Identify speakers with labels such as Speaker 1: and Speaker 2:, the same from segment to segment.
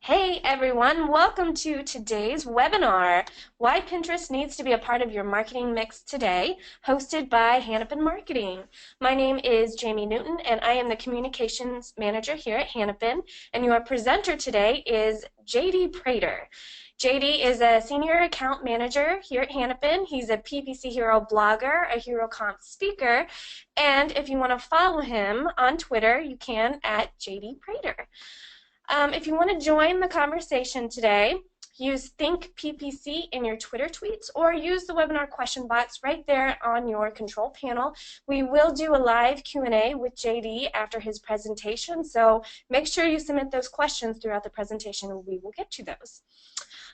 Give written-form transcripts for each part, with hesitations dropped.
Speaker 1: Hey everyone, welcome to today's webinar, Why Pinterest Needs to be a Part of Your Marketing Mix Today, hosted by Hannafin Marketing. My name is Jamie Newton and I am the Communications Manager here at Hannafin, and your presenter today is JD Prater. JD is a Senior Account Manager here at Hannafin. He's a PPC Hero blogger, a HeroConf speaker, and if you want to follow him on Twitter, you can at JD Prater. If you want to join the conversation today, use Think PPC in your Twitter tweets or use the webinar question box right there on your control panel. We will do a live Q&A with JD after his presentation, so make sure you submit those questions throughout the presentation and we will get to those.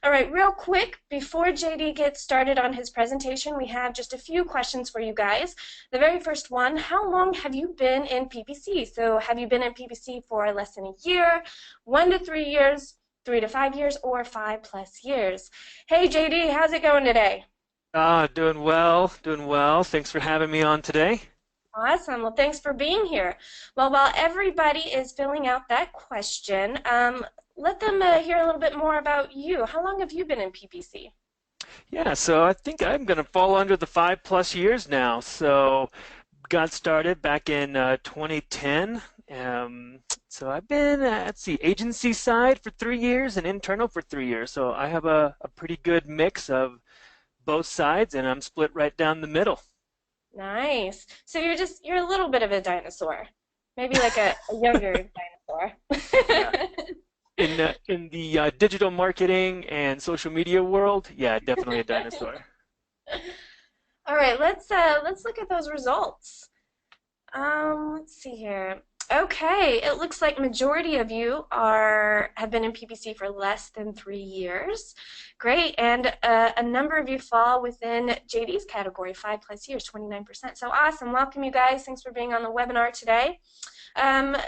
Speaker 1: All right, real quick, before JD gets started on his presentation, we have just a few questions for you guys. The very first one, how long have you been in PPC? So have you been in PPC for less than a year, 1 to 3 years, 3 to 5 years, or 5+ years? Hey JD, how's it going today?
Speaker 2: Doing well, doing well. Thanks for having me on today.
Speaker 1: Awesome. Well, thanks for being here. Well, while everybody is filling out that question, let them hear a little bit more about you. How long have you been in PPC?
Speaker 2: Yeah, so I think I'm going to fall under the 5+ years now. So got started back in 2010. So I've been, let's see, agency side for 3 years and internal for 3 years. So I have a pretty good mix of both sides, and I'm split right down the middle.
Speaker 1: Nice. So you're a little bit of a dinosaur. Maybe like a younger
Speaker 2: Yeah.
Speaker 1: dinosaur.
Speaker 2: In the digital marketing and social media world, yeah, definitely a dinosaur.
Speaker 1: All right, let's look at those results. Let's see here. Okay, it looks like majority of you have been in PPC for less than 3 years. Great, and a number of you fall within JD's category, 5+ years, 29%. So awesome. Welcome, you guys. Thanks for being on the webinar today.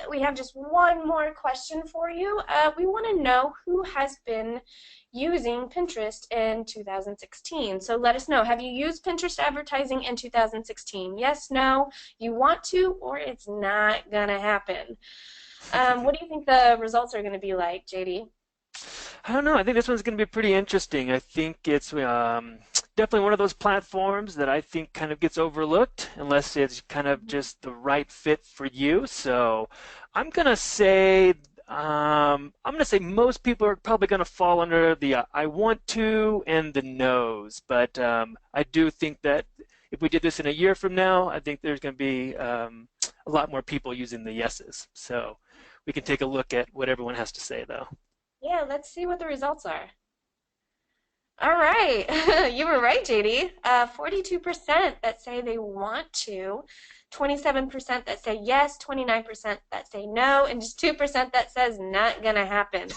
Speaker 1: We have just one more question for you. We want to know who has been using Pinterest in 2016. So let us know. Have you used Pinterest advertising in 2016? Yes, no, you want to, or it's not going to happen. What do you think the results are going to be like, JD?
Speaker 2: I don't know. I think this one's going to be pretty interesting. I think it's definitely one of those platforms that I think kind of gets overlooked unless it's kind of just the right fit for you. So I'm going to say most people are probably going to fall under the I want to and the no's. But I do think that if we did this in a year from now, I think there's going to be a lot more people using the yeses. So we can take a look at what everyone has to say, though.
Speaker 1: Yeah, let's see what the results are. All right, you were right, JD. 42% that say they want to, 27% that say yes, 29% that say no, and just 2% that says not gonna happen.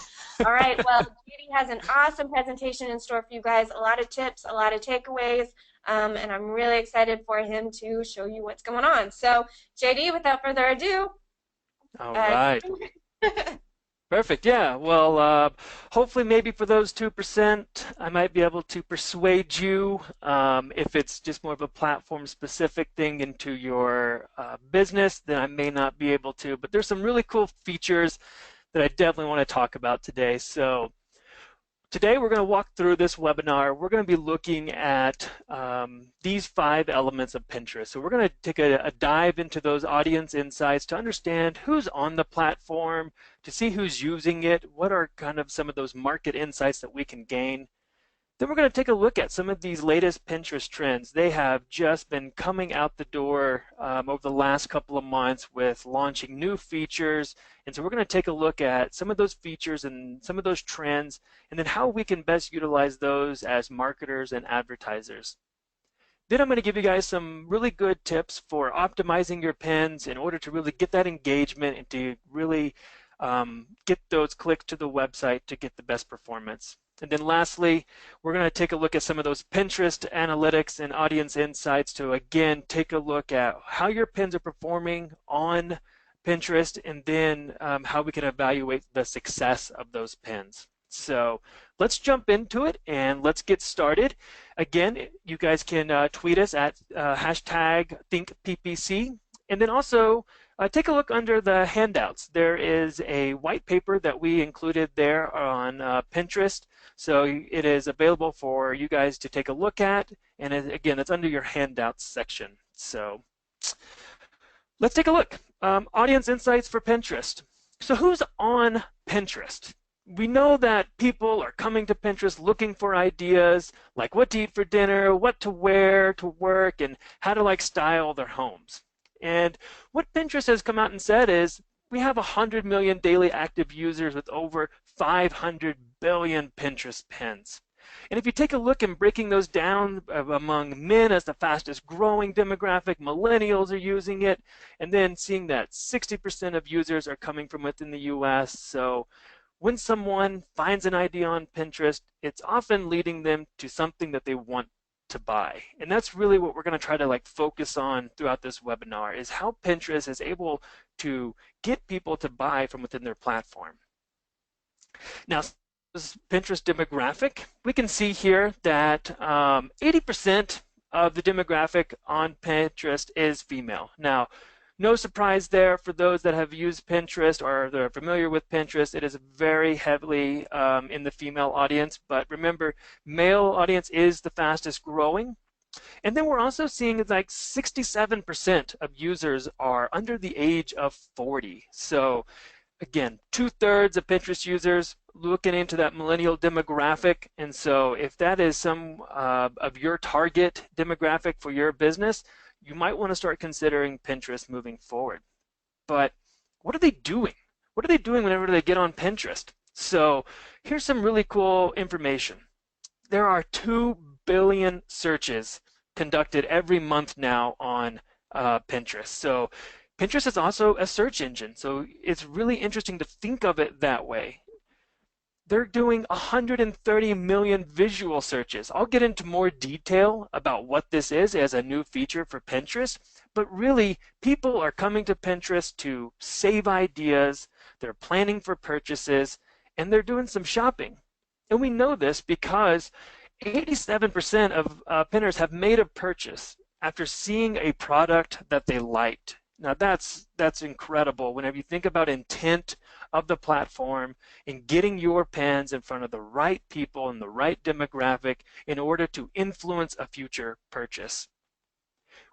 Speaker 1: All right, well, JD has an awesome presentation in store for you guys, a lot of tips, a lot of takeaways, and I'm really excited for him to show you what's going on. So, JD, without further ado,
Speaker 2: All
Speaker 1: uh,
Speaker 2: right. Perfect. Yeah. Well, hopefully, maybe for those 2%, I might be able to persuade you if it's just more of a platform-specific thing into your business, then I may not be able to. But there's some really cool features that I definitely want to talk about today. So today we're going to walk through this webinar. We're going to be looking at these 5 elements of Pinterest. So we're going to take a dive into those audience insights to understand who's on the platform, to see who's using it, what are kind of some of those market insights that we can gain. Then we're going to take a look at some of these latest Pinterest trends. They have just been coming out the door over the last couple of months with launching new features. And so we're going to take a look at some of those features and some of those trends, and then how we can best utilize those as marketers and advertisers. Then I'm going to give you guys some really good tips for optimizing your pins in order to really get that engagement and to really get those clicks to the website to get the best performance. And then lastly, we're going to take a look at some of those Pinterest analytics and audience insights to, again, take a look at how your pins are performing on Pinterest, and then how we can evaluate the success of those pins. So let's jump into it and let's get started. Again, you guys can tweet us at hashtag ThinkPPC, and then also take a look under the handouts. There is a white paper that we included there on Pinterest. So it is available for you guys to take a look at. And again, it's under your handouts section. So let's take a look. Audience insights for Pinterest. So who's on Pinterest? We know that people are coming to Pinterest looking for ideas like what to eat for dinner, what to wear to work, and how to style their homes. And what Pinterest has come out and said is we have 100 million daily active users with over 500 billion Pinterest pins. And if you take a look in breaking those down among men as the fastest growing demographic, millennials are using it, and then seeing that 60% of users are coming from within the US. So when someone finds an idea on Pinterest, it's often leading them to something that they want to buy. And that's really what we're going to try to focus on throughout this webinar, is how Pinterest is able to get people to buy from within their platform. Now, this Pinterest demographic, we can see here that 80% of the demographic on Pinterest is female. Now, no surprise there for those that have used Pinterest or they're familiar with Pinterest. It is very heavily in the female audience, but remember, male audience is the fastest growing. And then we're also seeing 67% of users are under the age of 40. So again, 2/3 of Pinterest users looking into that millennial demographic. And so if that is some of your target demographic for your business, you might want to start considering Pinterest moving forward. But what are they doing? What are they doing whenever they get on Pinterest? So here's some really cool information. There are 2 billion searches conducted every month now on Pinterest. So Pinterest is also a search engine. So it's really interesting to think of it that way. They're doing 130 million visual searches. I'll get into more detail about what this is as a new feature for Pinterest, but really people are coming to Pinterest to save ideas, they're planning for purchases, and they're doing some shopping. And we know this because 87% of pinners have made a purchase after seeing a product that they liked. Now that's incredible whenever you think about intent of the platform and getting your pins in front of the right people and the right demographic in order to influence a future purchase.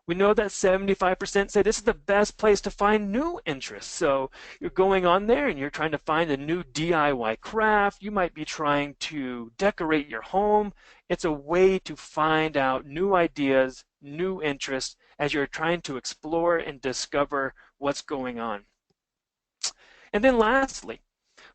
Speaker 2: We know that 75% say this is the best place to find new interests. So you're going on there and you're trying to find a new DIY craft. You might be trying to decorate your home. It's a way to find out new ideas, new interests as you're trying to explore and discover what's going on. And then lastly,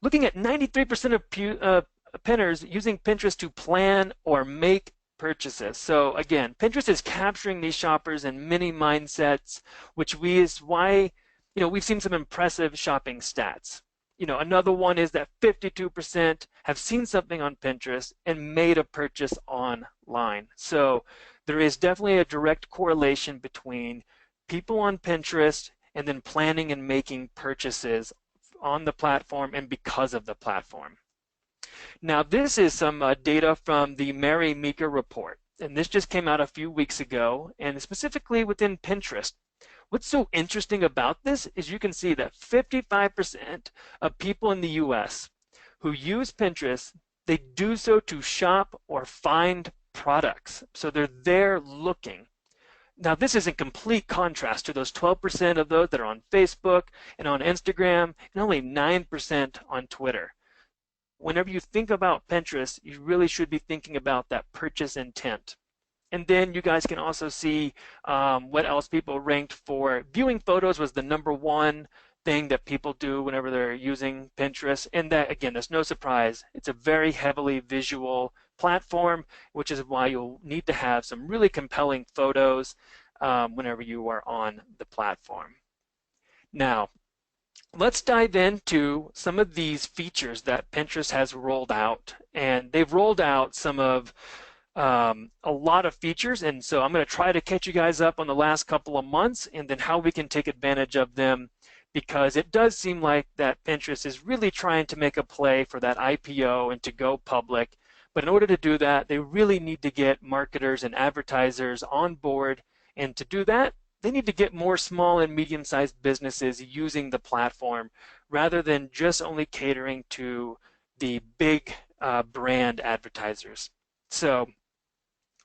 Speaker 2: looking at 93% of pinners using Pinterest to plan or make purchases. So again, Pinterest is capturing these shoppers in many mindsets, which is why we've seen some impressive shopping stats. Another one is that 52% have seen something on Pinterest and made a purchase online. So there is definitely a direct correlation between people on Pinterest and then planning and making purchases on the platform and because of the platform. Now, this is some data from the Mary Meeker report, and this just came out a few weeks ago, and specifically within Pinterest. What's so interesting about this is you can see that 55% of people in the US who use Pinterest, they do so to shop or find products. So they're there looking. Now, this is in complete contrast to those 12% of those that are on Facebook and on Instagram, and only 9% on Twitter. Whenever you think about Pinterest, you really should be thinking about that purchase intent. And then you guys can also see what else people ranked for. Viewing photos was the #1 thing that people do whenever they're using Pinterest. And that, again, there's no surprise. It's a very heavily visual platform, which is why you'll need to have some really compelling photos whenever you are on the platform. Now, let's dive into some of these features that Pinterest has rolled out. And they've rolled out some of a lot of features, and so I'm going to try to catch you guys up on the last couple of months and then how we can take advantage of them, because it does seem like that Pinterest is really trying to make a play for that IPO and to go public. But in order to do that, they really need to get marketers and advertisers on board, and to do that, they need to get more small and medium-sized businesses using the platform rather than just only catering to the big brand advertisers. So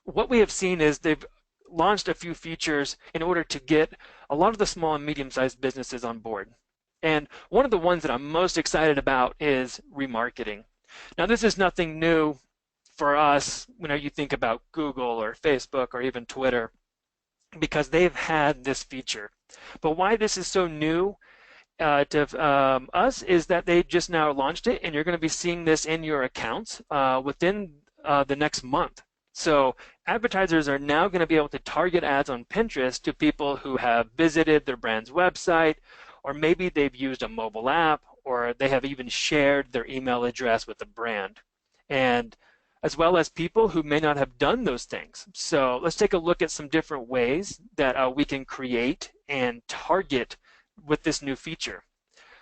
Speaker 2: what we have seen is they've launched a few features in order to get a lot of the small and medium-sized businesses on board. And one of the ones that I'm most excited about is remarketing. Now, this is nothing new for us when you think about Google or Facebook or even Twitter, because they've had this feature. But why this is so new to us is that they just now launched it, and you're going to be seeing this in your accounts within the next month. So advertisers are now going to be able to target ads on Pinterest to people who have visited their brand's website, or maybe they've used a mobile app, or they have even shared their email address with the brand. And as well as people who may not have done those things. So let's take a look at some different ways that we can create and target with this new feature.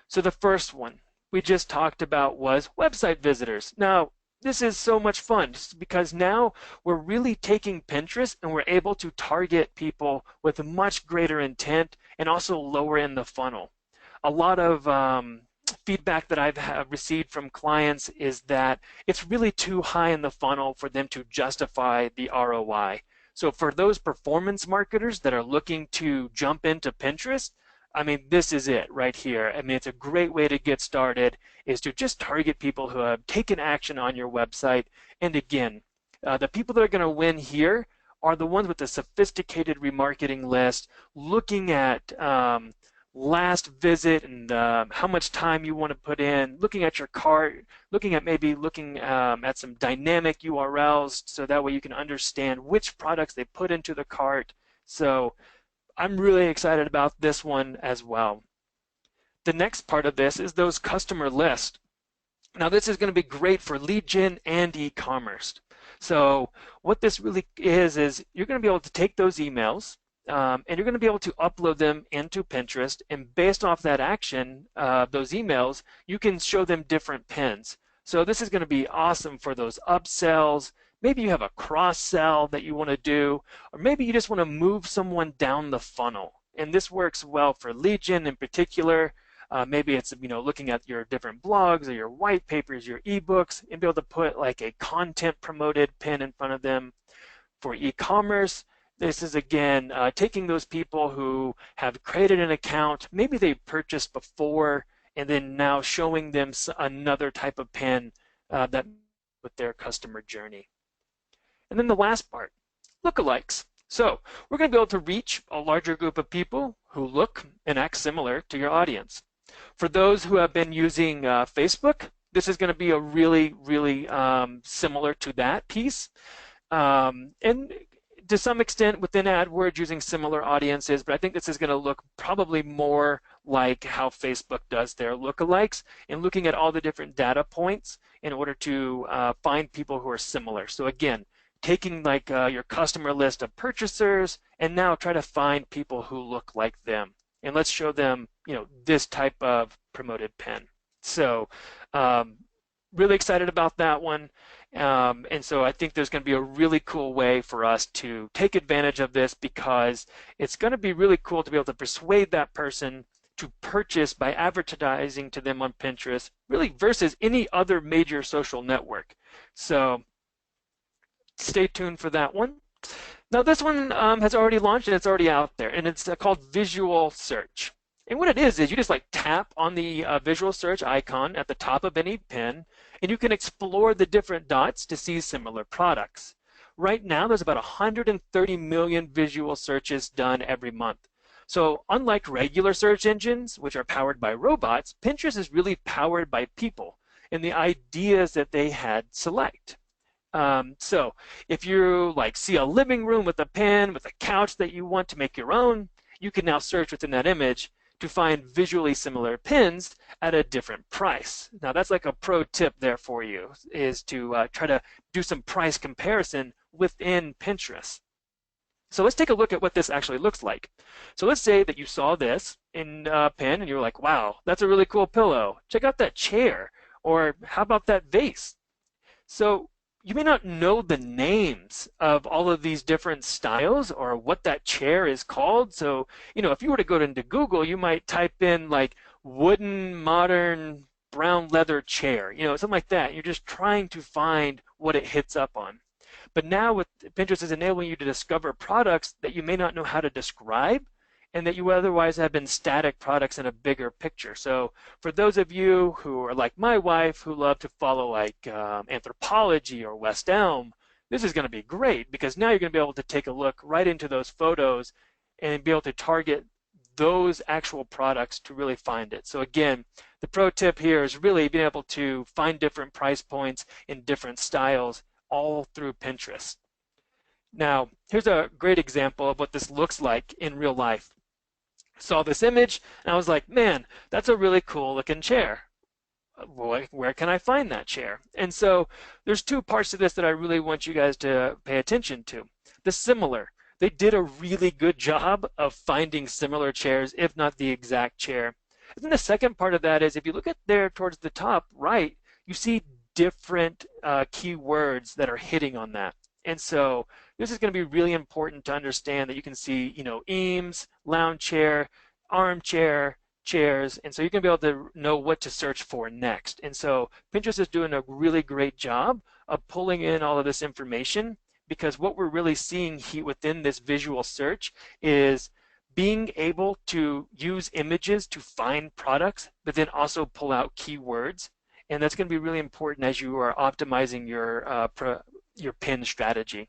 Speaker 2: So the first one we just talked about was website visitors. Now, this is so much fun because now we're really taking Pinterest and we're able to target people with much greater intent and also lower in the funnel. A lot of feedback that I've received from clients is that it's really too high in the funnel for them to justify the ROI. So for those performance marketers that are looking to jump into Pinterest, I mean, this is it right here. I mean, it's a great way to get started, is to just target people who have taken action on your website. And again, the people that are going to win here are the ones with the sophisticated remarketing list, looking at last visit and how much time you want to put in, looking at your cart, looking at some dynamic URLs so that way you can understand which products they put into the cart. So I'm really excited about this one as well. The next part of this is those customer lists. Now this is going to be great for lead gen and e-commerce. So what this really is you're going to be able to take those emails and you're going to be able to upload them into Pinterest, and based off that action, those emails, you can show them different pins. So this is going to be awesome for those upsells. Maybe you have a cross-sell that you want to do, or maybe you just want to move someone down the funnel. And this works well for lead gen in particular. Maybe it's looking at your different blogs or your white papers, your ebooks, and be able to put like a content promoted pin in front of them. For e-commerce, this is again taking those people who have created an account, maybe they purchased before, and then now showing them another type of pin that with their customer journey. And then the last part, lookalikes. So we're going to be able to reach a larger group of people who look and act similar to your audience. For those who have been using Facebook, this is going to be a really, really similar to that piece. And to some extent within AdWords using similar audiences, but I think this is going to look probably more like how Facebook does their lookalikes, and looking at all the different data points in order to find people who are similar. So again, taking like your customer list of purchasers and now try to find people who look like them. And let's show them, this type of promoted pin. So really excited about that one. And so I think there's going to be a really cool way for us to take advantage of this, because it's going to be really cool to be able to persuade that person to purchase by advertising to them on Pinterest, really versus any other major social network. So stay tuned for that one. Now this one has already launched and it's already out there, and it's called Visual Search. And what it is you just like tap on the visual search icon at the top of any pin, and you can explore the different dots to see similar products. Right now, there's about 130 million visual searches done every month. So unlike regular search engines, which are powered by robots, Pinterest is really powered by people and the ideas that they had select. So if you see a living room with a pin, with a couch that you want to make your own, you can now search within that image to find visually similar pins at a different price. Now that's like a pro tip there for you, is to try to do some price comparison within Pinterest. So let's take a look at what this actually looks like. So let's say that you saw this in a pin and you were like, wow, that's a really cool pillow. Check out that chair. Or how about that vase? So you may not know the names of all of these different styles or what that chair is called. So, if you were to go into Google, you might type in like wooden modern brown leather chair, something like that. You're just trying to find what it hits up on. But now with Pinterest is enabling you to discover products that you may not know how to describe and that you otherwise have been static products in a bigger picture. So for those of you who are like my wife, who love to follow like anthropology or West Elm, this is going to be great because now you're going to be able to take a look right into those photos and be able to target those actual products to really find it. So again, the pro tip here is really being able to find different price points in different styles all through Pinterest. Now, here's a great example of what this looks like in real life. Saw this image and I was like, man, that's a really cool looking chair. Where can I find that chair? And so there's two parts to this that I really want you guys to pay attention to. The similar. They did a really good job of finding similar chairs, if not the exact chair. And then the second part of that is if you look at there towards the top right, you see different keywords that are hitting on that. And so this is going to be really important to understand that you can see, Eames, lounge chair, armchair, chairs, and so you're going to be able to know what to search for next. And so Pinterest is doing a really great job of pulling in all of this information because what we're really seeing within this visual search is being able to use images to find products, but then also pull out keywords. And that's going to be really important as you are optimizing your pin strategy.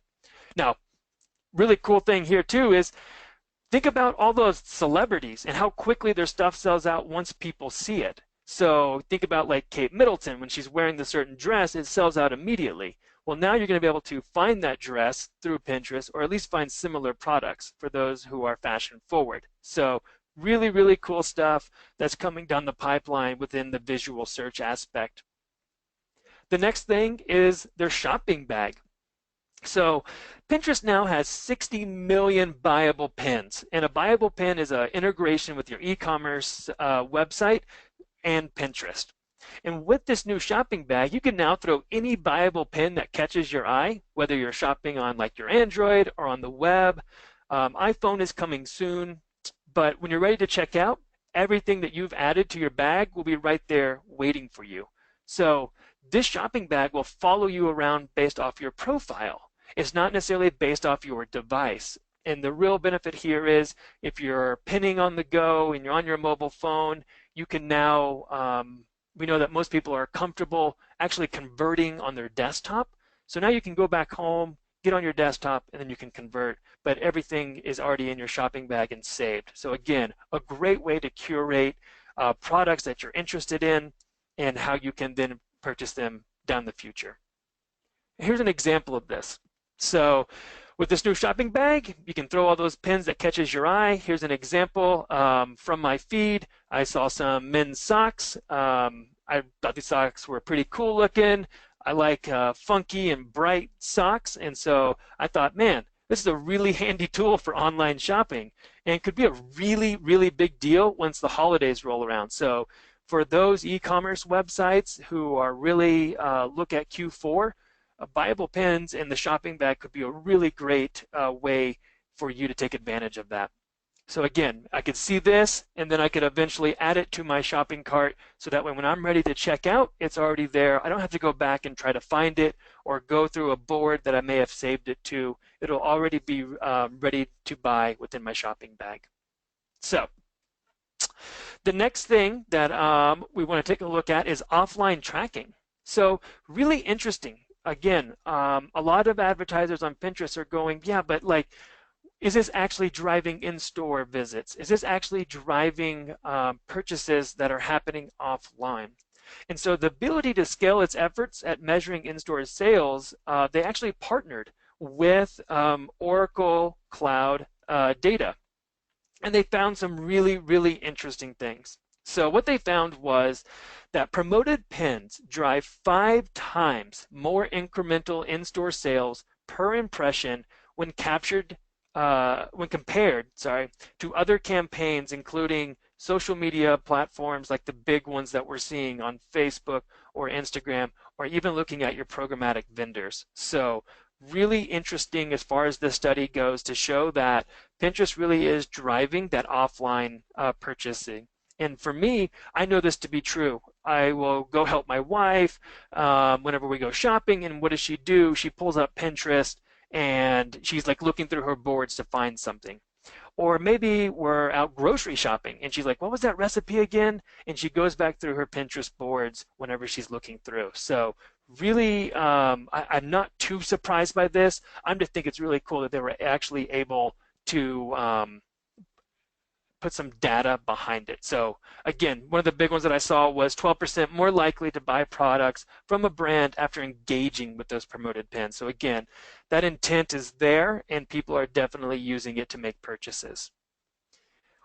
Speaker 2: Now, really cool thing here too is think about all those celebrities and how quickly their stuff sells out once people see it. So think about like Kate Middleton, when she's wearing the certain dress, it sells out immediately. Well, now you're going to be able to find that dress through Pinterest or at least find similar products for those who are fashion forward. So really, really cool stuff that's coming down the pipeline within the visual search aspect. The next thing is their shopping bag. So Pinterest now has 60 million buyable pins, and a buyable pin is an integration with your e-commerce website and Pinterest. And with this new shopping bag, you can now throw any buyable pin that catches your eye, whether you're shopping on like your Android or on the web. iPhone is coming soon, but when you're ready to check out, everything that you've added to your bag will be right there waiting for you. So this shopping bag will follow you around based off your profile. It's not necessarily based off your device. And the real benefit here is if you're pinning on the go and you're on your mobile phone, you can now, we know that most people are comfortable actually converting on their desktop. So now you can go back home, get on your desktop, and then you can convert. But everything is already in your shopping bag and saved. So again, a great way to curate products that you're interested in and how you can then purchase them down the future. Here's an example of this. So with this new shopping bag, you can throw all those pins that catches your eye. Here's an example from my feed. I saw some men's socks. I thought these socks were pretty cool looking. I like funky and bright socks, and so I thought, man, this is a really handy tool for online shopping and could be a really, really big deal once the holidays roll around. So for those e-commerce websites who are really look at Q4, buyable pins in the shopping bag could be a really great way for you to take advantage of that. So again, I could see this and then I could eventually add it to my shopping cart so that way when I'm ready to check out, it's already there. I don't have to go back and try to find it or go through a board that I may have saved it to. It'll already be ready to buy within my shopping bag. So the next thing that we want to take a look at is offline tracking. So really interesting. Again, a lot of advertisers on Pinterest are going, yeah, but like, is this actually driving in-store visits? Is this actually driving purchases that are happening offline? And so the ability to scale its efforts at measuring in-store sales, they actually partnered with Oracle Cloud data. And they found some really, really interesting things. So what they found was that promoted pins drive 5 times more incremental in-store sales per impression when compared to other campaigns, including social media platforms like the big ones that we're seeing on Facebook or Instagram, or even looking at your programmatic vendors. So really interesting as far as this study goes to show that Pinterest really is driving that offline purchasing. And for me, I know this to be true. I will go help my wife whenever we go shopping, and what does she do? She pulls up Pinterest and she's like looking through her boards to find something. Or maybe we're out grocery shopping and she's like, what was that recipe again? And she goes back through her Pinterest boards whenever she's looking through. So really, I'm not too surprised by this. I'm just think it's really cool that they were actually able to put some data behind it. So again, one of the big ones that I saw was 12% more likely to buy products from a brand after engaging with those promoted pins. So again, that intent is there and people are definitely using it to make purchases.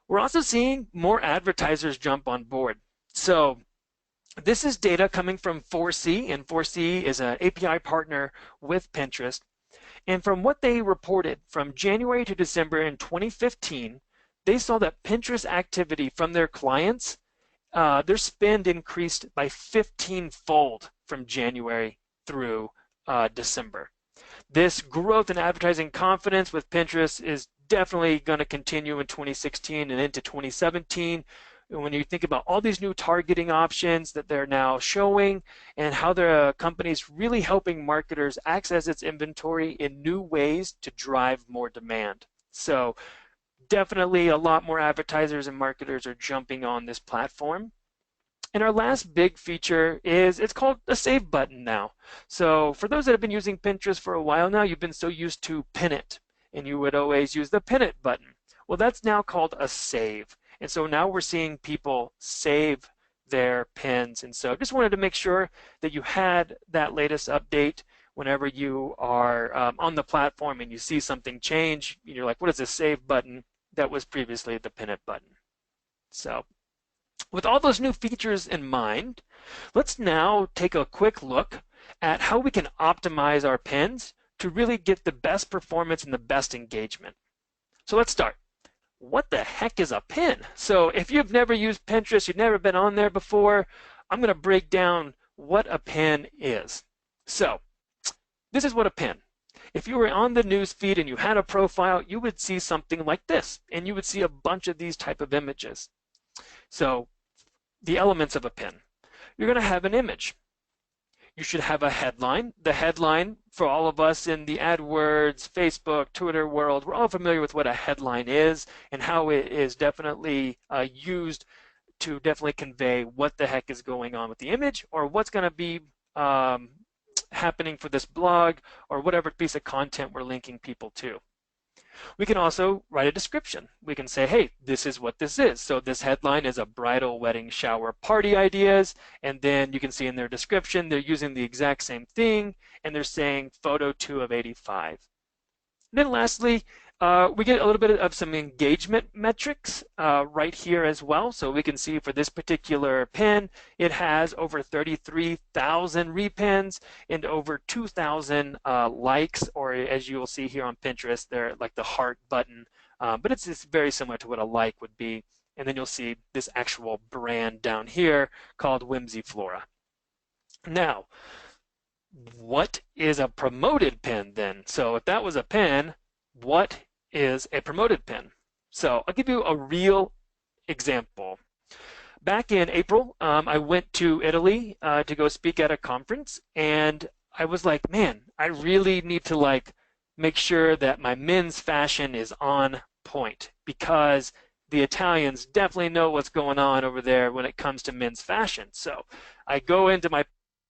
Speaker 2: We're also seeing more advertisers jump on board. So this is data coming from 4C, and 4C is an API partner with Pinterest. And from what they reported from January to December in 2015, they saw that Pinterest activity from their clients, their spend increased by 15-fold from January through December. This growth in advertising confidence with Pinterest is definitely going to continue in 2016 and into 2017. When you think about all these new targeting options that they're now showing and how the company's really helping marketers access its inventory in new ways to drive more demand. So definitely a lot more advertisers and marketers are jumping on this platform. And our last big feature is it's called a save button now. So for those that have been using Pinterest for a while now, you've been so used to pin it, and you would always use the pin it button. Well, that's now called a save. And so now we're seeing people save their pins. And so just wanted to make sure that you had that latest update whenever you are on the platform and you see something change. You're like, what is this save button? That was previously the pin it button. So with all those new features in mind, let's now take a quick look at how we can optimize our pins to really get the best performance and the best engagement. So let's start. What the heck is a pin? So if you've never used Pinterest, you've never been on there before, I'm going to break down what a pin is. So this is what a pin. If you were on the news feed and you had a profile, you would see something like this, and you would see a bunch of these type of images. So the elements of a pin. You're going to have an image. You should have a headline. The headline, for all of us in the AdWords, Facebook, Twitter world, we're all familiar with what a headline is and how it is definitely used to definitely convey what the heck is going on with the image or what's going to be happening for this blog or whatever piece of content we're linking people to. We can also write a description. We can say, hey, this is what this is. So this headline is a bridal, wedding, shower, party ideas. And then you can see in their description, they're using the exact same thing. And they're saying photo 2 of 85. Then lastly, we get a little bit of some engagement metrics right here as well. So we can see for this particular pin, it has over 33,000 repins and over 2,000 likes, or as you will see here on Pinterest, they're like the heart button. But it's very similar to what a like would be. And then you'll see this actual brand down here called Whimsy Flora. Now, what is a promoted pin then? So if that was a pin, what is a promoted pin? So I'll give you a real example. Back in April, I went to Italy to go speak at a conference, and I was like, man, I really need to make sure that my men's fashion is on point because the Italians definitely know what's going on over there when it comes to men's fashion. So I go into my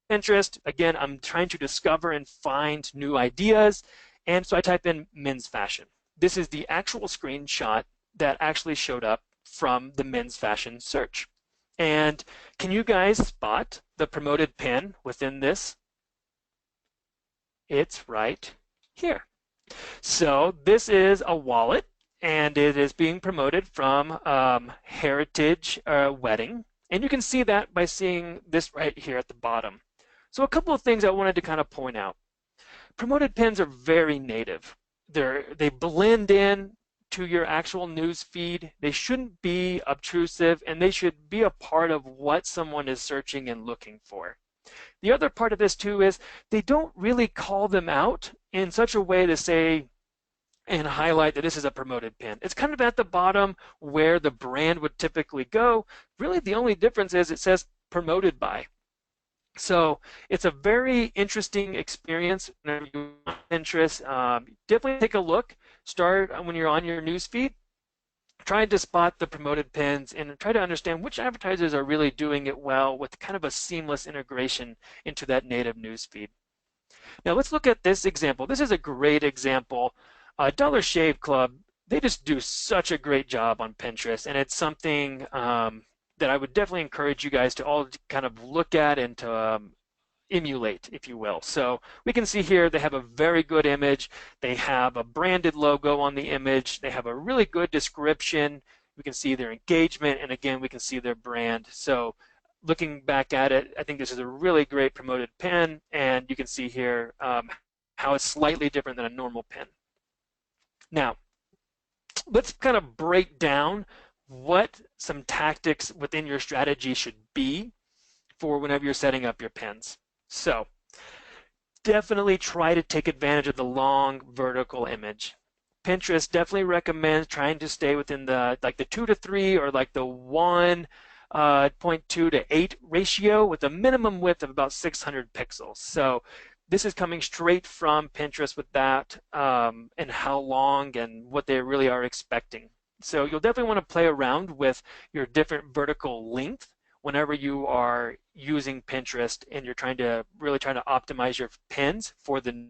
Speaker 2: Pinterest. Again, I'm trying to discover and find new ideas. And so I type in men's fashion. This is the actual screenshot that actually showed up from the men's fashion search. And can you guys spot the promoted pin within this? It's right here. So this is a wallet, and it is being promoted from Heritage Wedding. And you can see that by seeing this right here at the bottom. So a couple of things I wanted to kind of point out. Promoted pins are very native. They blend in to your actual news feed. They shouldn't be obtrusive, and they should be a part of what someone is searching and looking for. The other part of this too is they don't really call them out in such a way to say and highlight that this is a promoted pin. It's kind of at the bottom where the brand would typically go. Really, the only difference is it says promoted by. So it's a very interesting experience whenever you want interest. Definitely take a look. Start when you're on your news feed. Try to spot the promoted pins and try to understand which advertisers are really doing it well with kind of a seamless integration into that native news feed. Now let's look at this example. This is a great example. Dollar Shave Club, they just do such a great job on Pinterest, and it's something that I would definitely encourage you guys to all kind of look at and to emulate, if you will. So we can see here they have a very good image. They have a branded logo on the image. They have a really good description. We can see their engagement, and again, we can see their brand. So looking back at it, I think this is a really great promoted pin, and you can see here how it's slightly different than a normal pin. Now, let's kind of break down what some tactics within your strategy should be for whenever you're setting up your pins. So definitely try to take advantage of the long vertical image. Pinterest definitely recommends trying to stay within the 2 to 3 or like the 1.2 to 8 ratio with a minimum width of about 600 pixels. So this is coming straight from Pinterest with that and how long and what they really are expecting. So you'll definitely want to play around with your different vertical length whenever you are using Pinterest and you're really trying to optimize your pins for the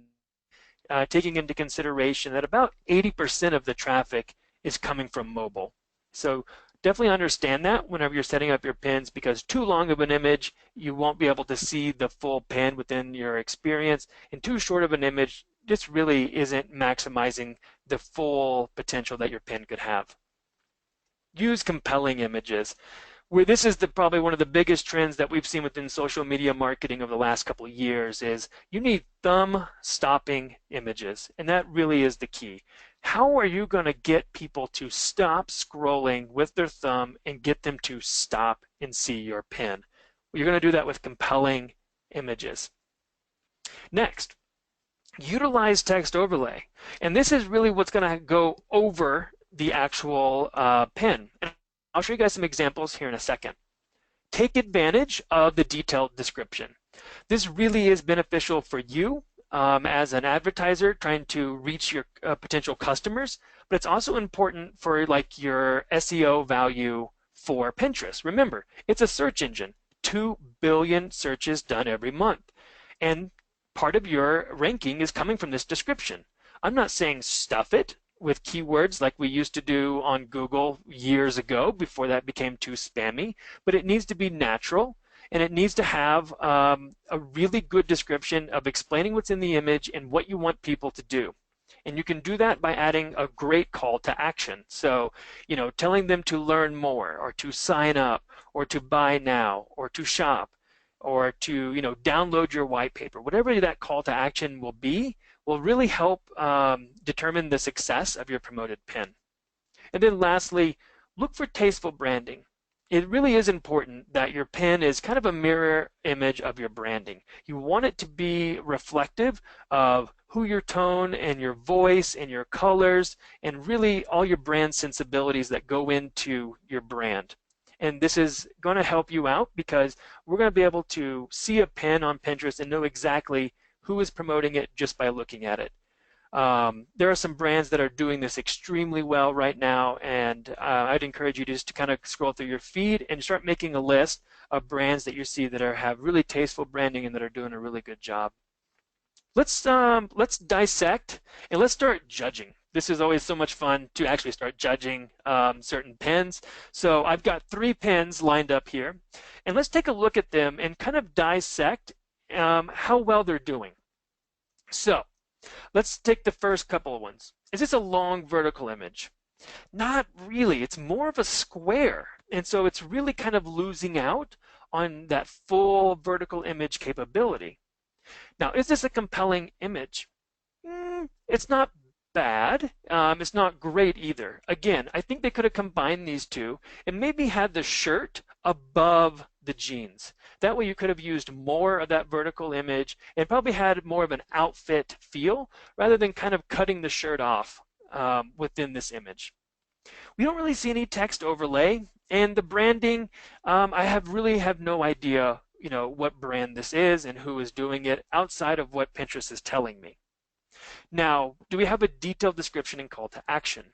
Speaker 2: taking into consideration that about 80% of the traffic is coming from mobile. So definitely understand that whenever you're setting up your pins, because too long of an image, you won't be able to see the full pin within your experience, and too short of an image, this really isn't maximizing the full potential that your pin could have. Use compelling images. Where this is probably one of the biggest trends that we've seen within social media marketing over the last couple of years is you need thumb-stopping images, and that really is the key. How are you going to get people to stop scrolling with their thumb and get them to stop and see your pin? Well, you're going to do that with compelling images. Next, utilize text overlay. And this is really what's going to go over the actual pin. And I'll show you guys some examples here in a second. Take advantage of the detailed description. This really is beneficial for you as an advertiser trying to reach your potential customers, but it's also important for like your SEO value for Pinterest. Remember, it's a search engine, 2 billion searches done every month, and part of your ranking is coming from this description. I'm not saying stuff it with keywords like we used to do on Google years ago before that became too spammy, but it needs to be natural. And it needs to have a really good description of explaining what's in the image and what you want people to do. And you can do that by adding a great call to action. So, telling them to learn more or to sign up or to buy now or to shop or to, download your white paper. Whatever that call to action will be will really help determine the success of your promoted pin. And then lastly, look for tasteful branding. It really is important that your pin is kind of a mirror image of your branding. You want it to be reflective of who your tone and your voice and your colors and really all your brand sensibilities that go into your brand. And this is going to help you out because we're going to be able to see a pin on Pinterest and know exactly who is promoting it just by looking at it. There are some brands that are doing this extremely well right now, and I'd encourage you just to kind of scroll through your feed and start making a list of brands that you see that have really tasteful branding and that are doing a really good job. Let's dissect and let's start judging. This is always so much fun to actually start judging certain pins. So I've got 3 pins lined up here, and let's take a look at them and kind of dissect how well they're doing. So let's take the first couple of ones. Is this a long vertical image? Not really. It's more of a square. And so it's really kind of losing out on that full vertical image capability. Now, is this a compelling image? It's not bad. It's not great either. Again, I think they could have combined these two and maybe had the shirt above the jeans. That way you could have used more of that vertical image and probably had more of an outfit feel rather than kind of cutting the shirt off within this image. We don't really see any text overlay, and the branding, I really have no idea, what brand this is and who is doing it outside of what Pinterest is telling me. Now, do we have a detailed description and call to action?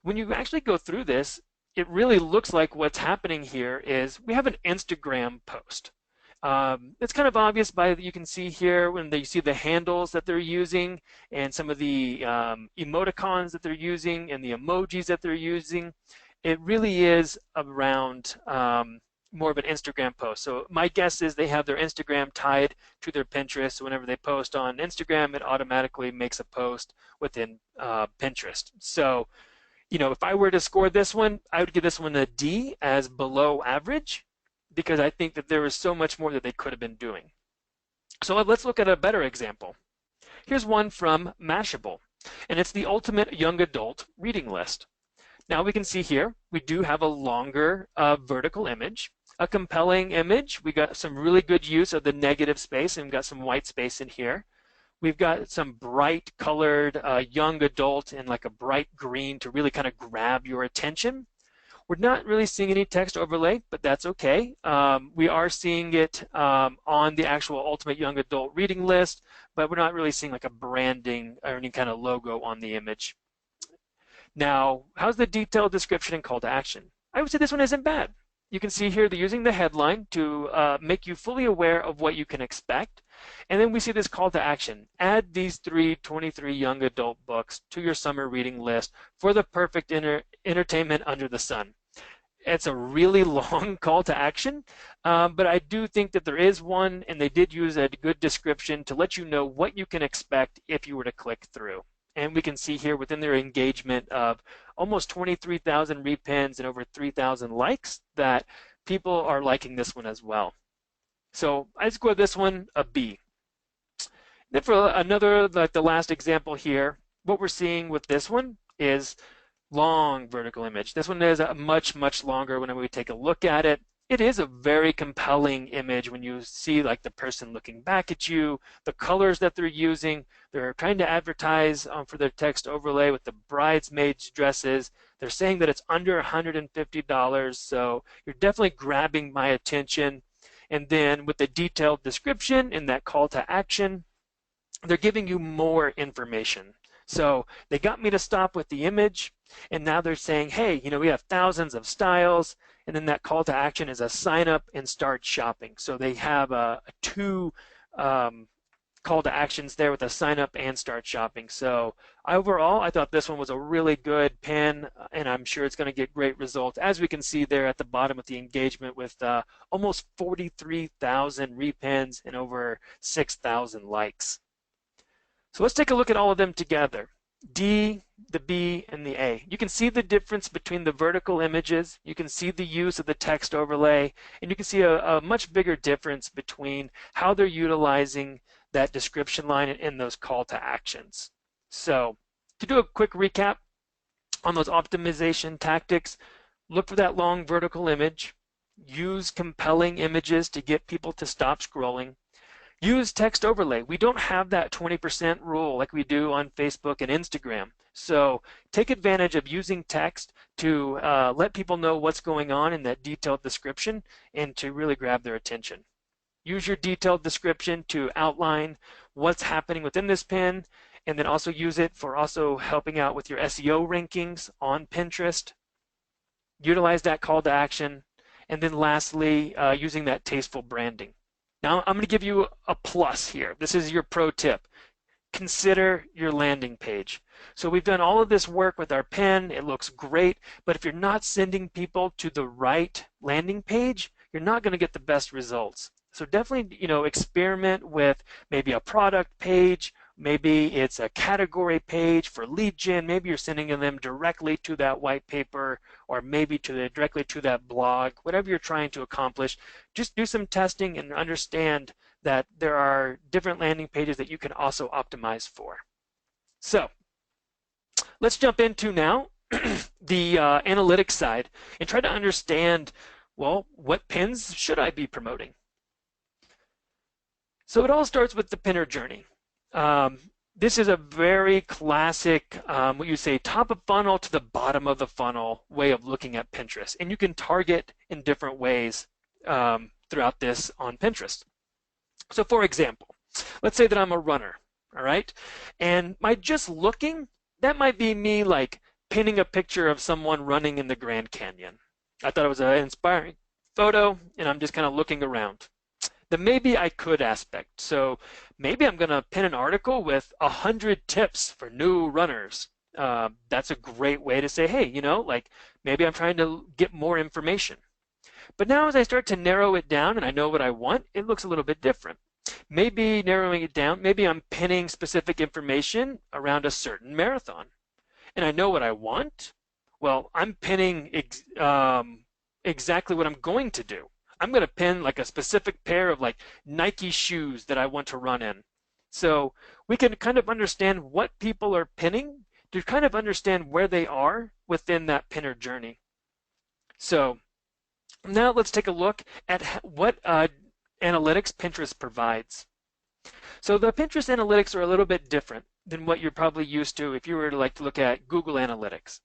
Speaker 2: When you actually go through this, it really looks like what's happening here is we have an Instagram post. It's kind of obvious by you can see here when you see the handles that they're using and some of the emoticons that they're using and the emojis that they're using. It really is around more of an Instagram post. So my guess is they have their Instagram tied to their Pinterest. So whenever they post on Instagram, it automatically makes a post within Pinterest. So, if I were to score this one, I would give this one a D as below average because I think that there is so much more that they could have been doing. So let's look at a better example. Here's one from Mashable, and it's the ultimate young adult reading list. Now we can see here, we do have a longer vertical image, a compelling image. We got some really good use of the negative space and we've got some white space in here. We've got some bright colored young adult in like a bright green to really kind of grab your attention. We're not really seeing any text overlay, but that's okay. We are seeing it on the actual Ultimate Young Adult reading list, but we're not really seeing like a branding or any kind of logo on the image. Now, how's the detailed description and call to action? I would say this one isn't bad. You can see here they're using the headline to make you fully aware of what you can expect. And then we see this call to action. Add these 23 young adult books to your summer reading list for the perfect entertainment under the sun. It's a really long call to action, but I do think that there is one, and they did use a good description to let you know what you can expect if you were to click through. And we can see here within their engagement of almost 23,000 repins and over 3,000 likes that people are liking this one as well. So I score this one a B. Then for another, like the last example here, what we're seeing with this one is long vertical image. This one is a much, much longer when we take a look at it. It is a very compelling image when you see like the person looking back at you, the colors that they're using. They're trying to advertise for their text overlay with the bridesmaids dresses. They're saying that it's under $150, so you're definitely grabbing my attention. And then with the detailed description and that call to action, they're giving you more information. So they got me to stop with the image, and now they're saying, hey, we have thousands of styles, and then that call to action is a sign up and start shopping. So they have two call to actions there with a sign up and start shopping. So overall, I thought this one was a really good pin, and I'm sure it's going to get great results. As we can see there at the bottom with the engagement with almost 43,000 repins and over 6,000 likes. So let's take a look at all of them together. D, the B, and the A. You can see the difference between the vertical images. You can see the use of the text overlay, and you can see a much bigger difference between how they're utilizing that description line and those call to actions. So to do a quick recap on those optimization tactics, look for that long vertical image, use compelling images to get people to stop scrolling, use text overlay. We don't have that 20% rule like we do on Facebook and Instagram. So take advantage of using text to let people know what's going on in that detailed description and to really grab their attention. Use your detailed description to outline what's happening within this pin, and then also use it for also helping out with your SEO rankings on Pinterest. Utilize that call to action, and then lastly, using that tasteful branding. Now I'm going to give you a plus here. This is your pro tip. Consider your landing page. So we've done all of this work with our pin. It looks great, but if you're not sending people to the right landing page, you're not going to get the best results. So definitely, experiment with maybe a product page. Maybe it's a category page for lead gen. Maybe you're sending them directly to that white paper, or maybe directly to that blog. Whatever you're trying to accomplish, just do some testing and understand that there are different landing pages that you can also optimize for. So Let's jump into now the analytics side and try to understand, well, what pins should I be promoting? So it all starts with the pinner journey. Um, this is a very classic, what you say, top of funnel to the bottom of the funnel way of looking at Pinterest. And you can target in different ways throughout this on Pinterest. So for example, let's say that I'm a runner, all right? And my just looking, that might be me like pinning a picture of someone running in the Grand Canyon. I thought it was an inspiring photo, and I'm just kind of looking around. The maybe I could aspect. So maybe I'm going to pin an article with 100 tips for new runners. That's a great way to say, hey, like maybe I'm trying to get more information. But now as I start to narrow it down and I know what I want, it looks a little bit different. Maybe narrowing it down, maybe I'm pinning specific information around a certain marathon. And I know what I want. Well, I'm pinning exactly what I'm going to do. I'm going to pin like a specific pair of like Nike shoes that I want to run in. So we can kind of understand what people are pinning to kind of understand where they are within that pinner journey. So now let's take a look at what analytics Pinterest provides. So the Pinterest analytics are a little bit different than what you're probably used to if you were to like to look at Google Analytics.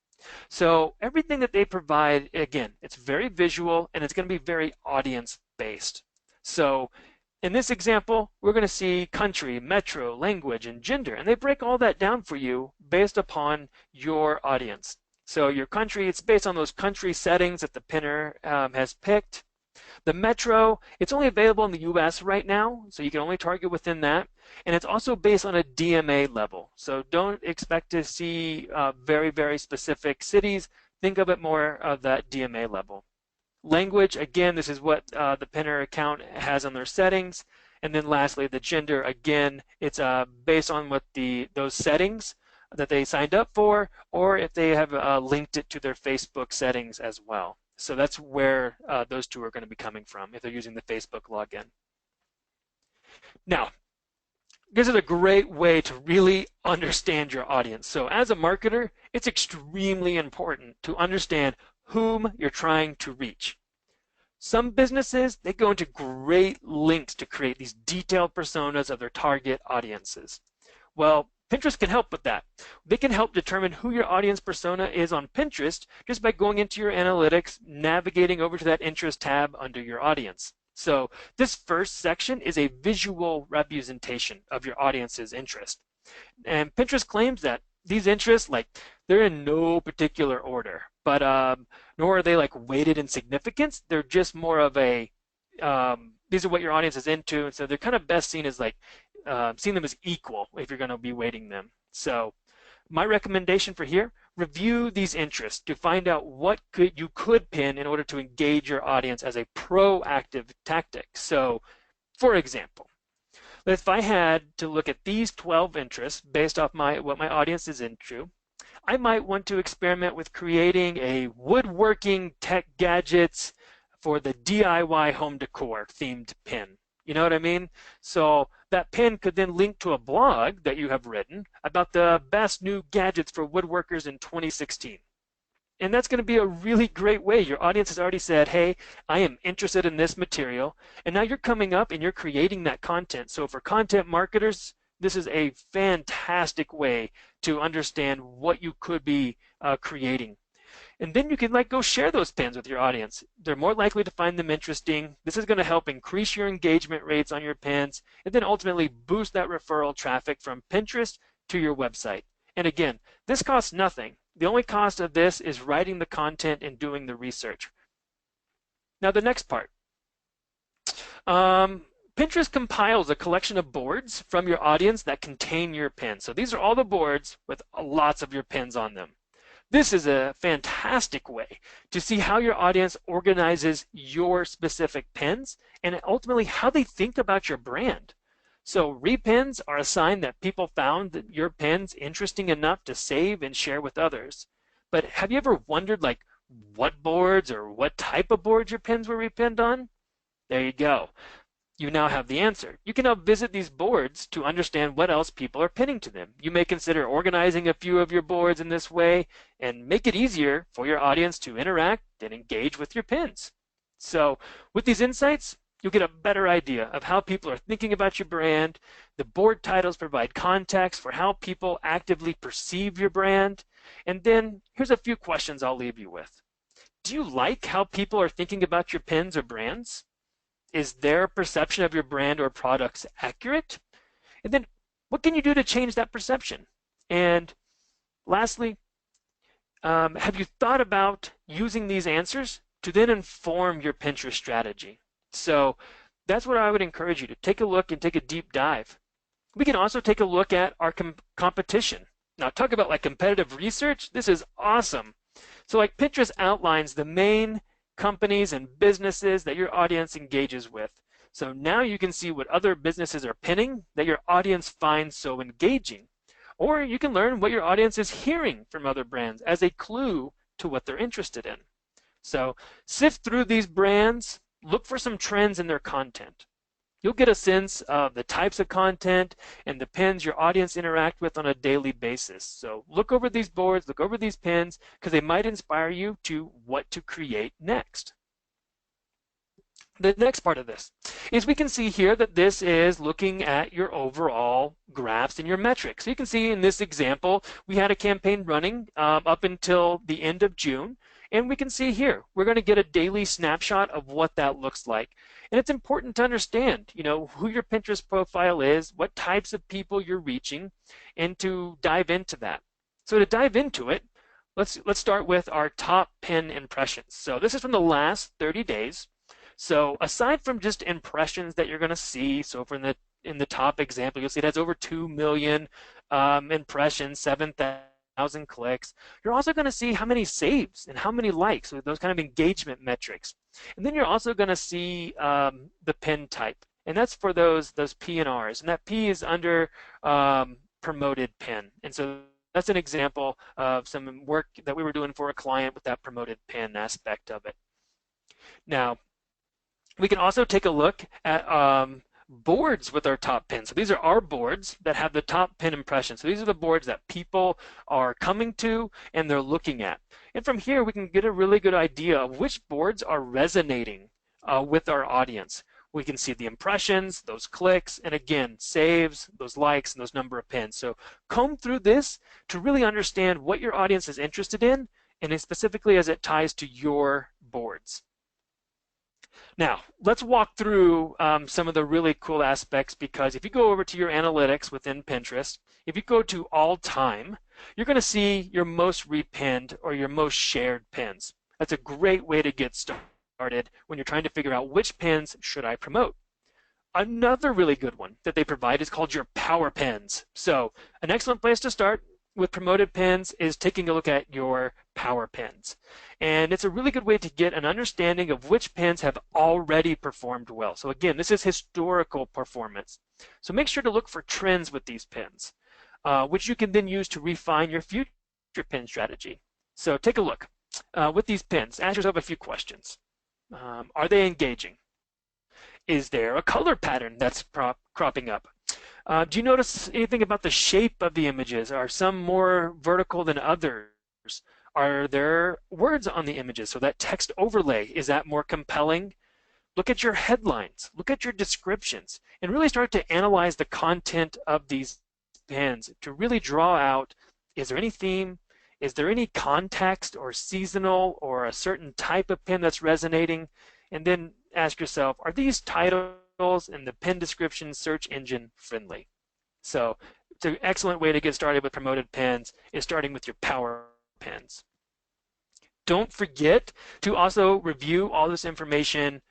Speaker 2: So everything that they provide, again, it's very visual and it's going to be very audience based. So in this example, we're going to see country, metro, language, and gender, and they break all that down for you based upon your audience. So your country, it's based on those country settings that the pinner has picked. The metro, it's only available in the US right now, so you can only target within that. And it's also based on a DMA level. So don't expect to see very, very specific cities. Think of it more of that DMA level. Language, again, this is what the pinner account has on their settings. And then lastly, the gender, again, it's based on what those settings that they signed up for, or if they have linked it to their Facebook settings as well. So that's where those two are going to be coming from if they're using the Facebook login. Now, this is a great way to really understand your audience. So as a marketer, it's extremely important to understand whom you're trying to reach. Some businesses, they go into great lengths to create these detailed personas of their target audiences. Well, Pinterest can help with that. They can help determine who your audience persona is on Pinterest just by going into your analytics, navigating over to that interest tab under your audience. So this first section is a visual representation of your audience's interest. And Pinterest claims that these interests, like, they're in no particular order, but nor are they like weighted in significance. They're just more of a, these are what your audience is into, and so they're kind of best seen as like, seeing them as equal if you're going to be weighting them. So my recommendation for here, review these interests to find out what you could pin in order to engage your audience as a proactive tactic. So for example, if I had to look at these 12 interests based off what my audience is into, I might want to experiment with creating a woodworking tech gadgets for the DIY home decor themed pin. You know what I mean? So that pin could then link to a blog that you have written about the best new gadgets for woodworkers in 2016. And that's going to be a really great way. Your audience has already said, hey, I am interested in this material. And now you're coming up and you're creating that content. So for content marketers, this is a fantastic way to understand what you could be creating. And then you can go share those pins with your audience. They're more likely to find them interesting. This is going to help increase your engagement rates on your pins and then ultimately boost that referral traffic from Pinterest to your website. And again, this costs nothing. The only cost of this is writing the content and doing the research. Now the next part. Pinterest compiles a collection of boards from your audience that contain your pins. So these are all the boards with lots of your pins on them. This is a fantastic way to see how your audience organizes your specific pins and ultimately how they think about your brand. So repins are a sign that people found that your pins interesting enough to save and share with others. But have you ever wondered what boards or what type of boards your pins were repinned on? There you go. you now have the answer. You can now visit these boards to understand what else people are pinning to them. You may consider organizing a few of your boards in this way and make it easier for your audience to interact and engage with your pins. So with these insights, you'll get a better idea of how people are thinking about your brand. The board titles provide context for how people actively perceive your brand. And then here's a few questions I'll leave you with. Do you like how people are thinking about your pins or brands? Is their perception of your brand or products accurate? And then what can you do to change that perception? And lastly, have you thought about using these answers to then inform your Pinterest strategy? So that's what I would encourage you to take a look and take a deep dive. We can also take a look at our competition. Now, talk about like competitive research. This is awesome. So like Pinterest outlines the main companies and businesses that your audience engages with. So now you can see what other businesses are pinning that your audience finds so engaging. Or you can learn what your audience is hearing from other brands as a clue to what they're interested in. So sift through these brands, look for some trends in their content. You'll get a sense of the types of content and the pins your audience interact with on a daily basis. So look over these boards, look over these pins, because they might inspire you to what to create next. The next part of this is we can see here that this is looking at your overall graphs and your metrics. So you can see in this example, we had a campaign running up until the end of June. And we can see here, we're going to get a daily snapshot of what that looks like. And it's important to understand, who your Pinterest profile is, what types of people you're reaching, and to dive into that. So to dive into it, let's start with our top pin impressions. So this is from the last 30 days. So aside from just impressions that you're going to see, so in the top example, you'll see it has over 2 million impressions, 7,000 clicks. You're also going to see how many saves and how many likes, so those kind of engagement metrics. And then you're also going to see the pin type, and that's for those P and Rs, and that P is under promoted pin. And so that's an example of some work that we were doing for a client with that promoted pin aspect of it. Now, we can also take a look at boards with our top pins. So these are our boards that have the top pin impressions. So these are the boards that people are coming to and they're looking at. And from here, we can get a really good idea of which boards are resonating with our audience. We can see the impressions, those clicks, and again, saves, those likes, and those number of pins. So comb through this to really understand what your audience is interested in, and specifically as it ties to your boards. Now, let's walk through some of the really cool aspects, because if you go over to your analytics within Pinterest, if you go to all time, you're going to see your most repinned or your most shared pins. That's a great way to get started when you're trying to figure out which pins should I promote. Another really good one that they provide is called your power pins. So an excellent place to start with promoted pins is taking a look at your power pins. And it's a really good way to get an understanding of which pins have already performed well. So again, this is historical performance. So make sure to look for trends with these pins, which you can then use to refine your future pin strategy. So take a look. With these pins, ask yourself a few questions. Are they engaging? Is there a color pattern that's cropping up? Do you notice anything about the shape of the images? Are some more vertical than others? Are there words on the images? So that text overlay, is that more compelling? Look at your headlines, look at your descriptions, and really start to analyze the content of these pins to really draw out, is there any theme? Is there any context or seasonal or a certain type of pin that's resonating? And then ask yourself, are these titles and the pin description search engine friendly? So it's an excellent way to get started with promoted pins is starting with your power pins. Don't forget to also review all this information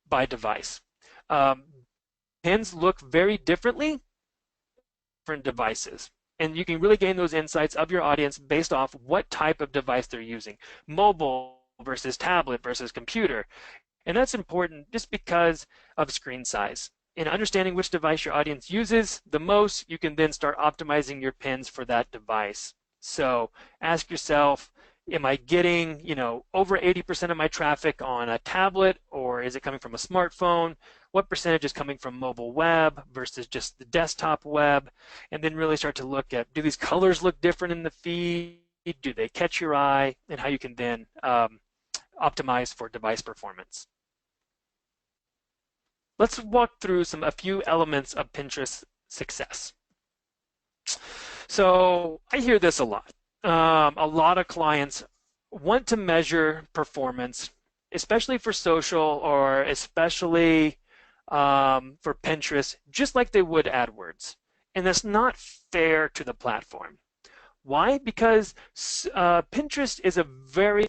Speaker 2: by device. Pins look very differently on different devices. And you can really gain those insights of your audience based off what type of device they're using. Mobile versus tablet versus computer. And that's important just because of screen size. In understanding which device your audience uses the most, you can then start optimizing your pins for that device. So ask yourself, am I getting, over 80% of my traffic on a tablet, or is it coming from a smartphone? what percentage is coming from mobile web versus just the desktop web, and then really start to look at, do these colors look different in the feed? Do they catch your eye? And how you can then optimize for device performance. Let's walk through a few elements of Pinterest success. So I hear this a lot. A lot of clients want to measure performance, especially for social or especially for Pinterest, just like they would AdWords. And that's not fair to the platform. Why? Because Pinterest is a very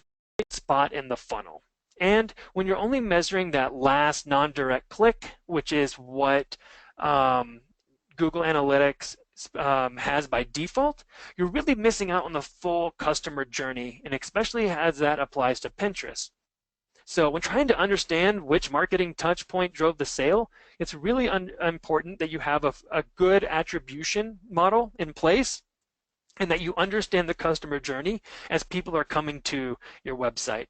Speaker 2: spot in the funnel. And when you're only measuring that last non-direct click, which is what Google Analytics has by default, you're really missing out on the full customer journey, and especially as that applies to Pinterest. So when trying to understand which marketing touch point drove the sale, it's really important that you have a good attribution model in place and that you understand the customer journey as people are coming to your website.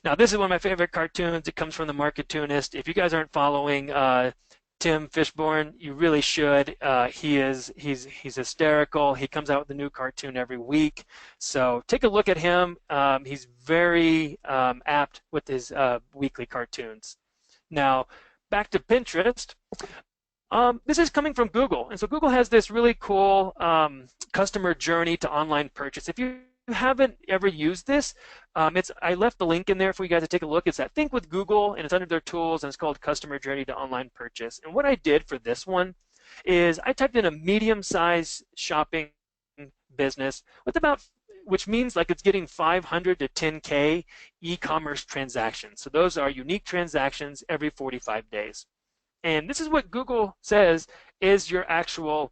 Speaker 2: Now, this is one of my favorite cartoons. It comes from the Marketoonist. If you guys aren't following Tim Fishborn, you really should. He's hysterical. He comes out with a new cartoon every week. So take a look at him. He's very apt with his weekly cartoons. Now, back to Pinterest. This is coming from Google. And so Google has this really cool customer journey to online purchase. If you haven't ever used this, I left the link in there for you guys to take a look. It's that Think with Google, and it's under their tools, and it's called Customer Journey to Online Purchase. And what I did for this one is I typed in a medium-sized shopping business with which means like it's getting 500 to 10K e-commerce transactions. So those are unique transactions every 45 days. And this is what Google says is your actual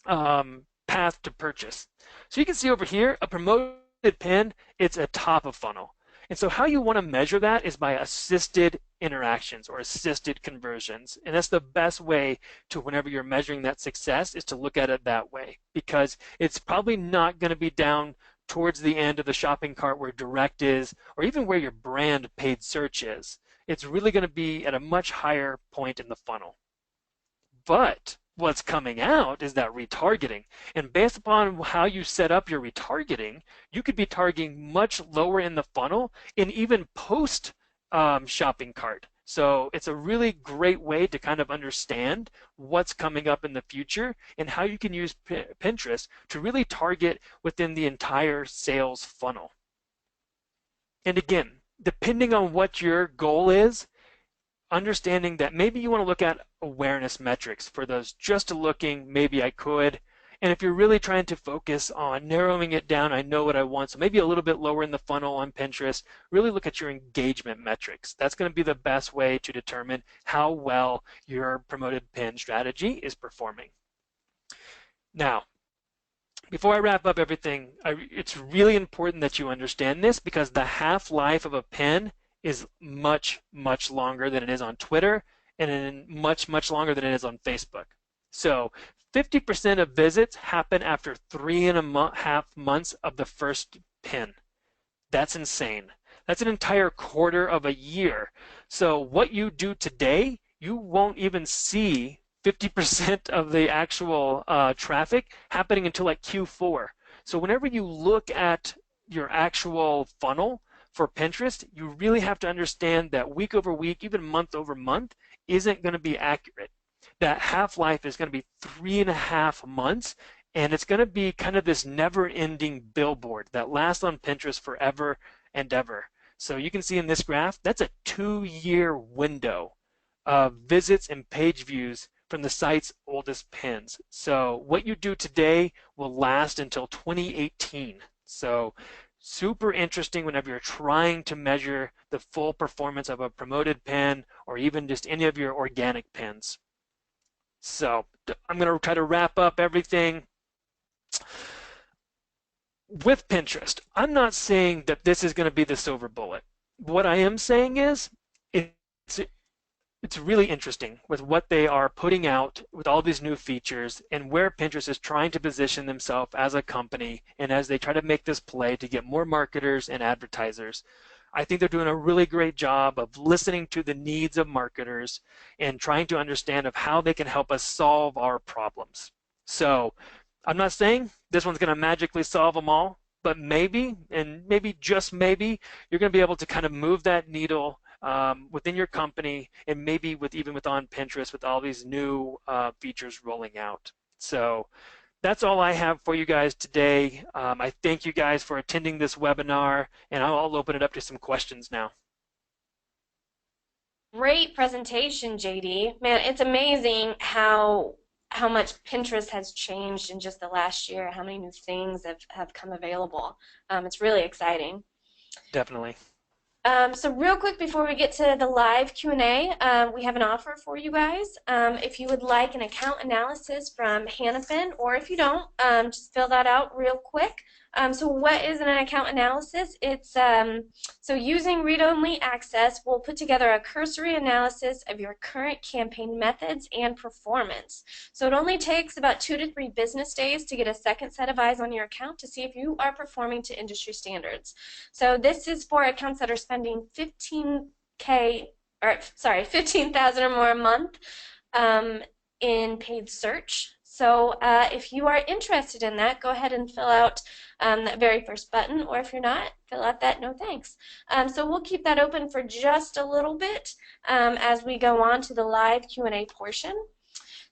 Speaker 2: path to purchase. So you can see over here, a promoted pin, it's a top of funnel. And so how you want to measure that is by assisted interactions or assisted conversions. And that's the best way to, whenever you're measuring that success, is to look at it that way, because it's probably not going to be down towards the end of the shopping cart where direct is, or even where your brand paid search is. It's really going to be at a much higher point in the funnel. But what's coming out is that retargeting. And based upon how you set up your retargeting, you could be targeting much lower in the funnel and even post shopping cart. So it's a really great way to kind of understand what's coming up in the future and how you can use Pinterest to really target within the entire sales funnel. And again, depending on what your goal is, understanding that maybe you want to look at awareness metrics for those just looking, maybe I could. And if you're really trying to focus on narrowing it down, I know what I want, so maybe a little bit lower in the funnel on Pinterest, really look at your engagement metrics. That's going to be the best way to determine how well your promoted pin strategy is performing. Now, before I wrap up everything, it's really important that you understand this, because the half-life of a pin is much, much longer than it is on Twitter, and much, much longer than it is on Facebook. So 50% of visits happen after 3.5 months of the first pin. That's insane. That's an entire quarter of a year. So what you do today, you won't even see 50% of the actual traffic happening until like Q4. So whenever you look at your actual funnel for Pinterest, you really have to understand that week over week, even month over month, isn't going to be accurate. That half-life is going to be 3.5 months, and it's going to be kind of this never-ending billboard that lasts on Pinterest forever and ever. So you can see in this graph, that's a 2-year window of visits and page views from the site's oldest pins. So what you do today will last until 2018. So super interesting whenever you're trying to measure the full performance of a promoted pin or even just any of your organic pins. So I'm going to try to wrap up everything. With Pinterest, I'm not saying that this is going to be the silver bullet. What I am saying is it's really interesting with what they are putting out with all these new features and where Pinterest is trying to position themselves as a company, and as they try to make this play to get more marketers and advertisers. I think they're doing a really great job of listening to the needs of marketers and trying to understand of how they can help us solve our problems. So I'm not saying this one's going to magically solve them all, but maybe, and maybe just maybe, you're going to be able to kind of move that needle within your company, and maybe with even with on Pinterest with all these new features rolling out. So that's all I have for you guys today. I thank you guys for attending this webinar, and I'll open it up to some questions now.
Speaker 1: Great presentation, JD. Man, it's amazing how much Pinterest has changed in just the last year, how many new things have come available. It's really exciting.
Speaker 2: Definitely.
Speaker 1: So real quick before we get to the live Q&A, we have an offer for you guys. If you would like an account analysis from Hannafin, or if you don't, just fill that out real quick. So what is an account analysis? It's so using read-only access, we'll put together a cursory analysis of your current campaign methods and performance. So it only takes about 2 to 3 business days to get a second set of eyes on your account to see if you are performing to industry standards. So this is for accounts that are spending 15,000 or more a month in paid search. So if you are interested in that, go ahead and fill out that very first button, or if you're not, fill out that no thanks. So we'll keep that open for just a little bit as we go on to the live Q&A portion.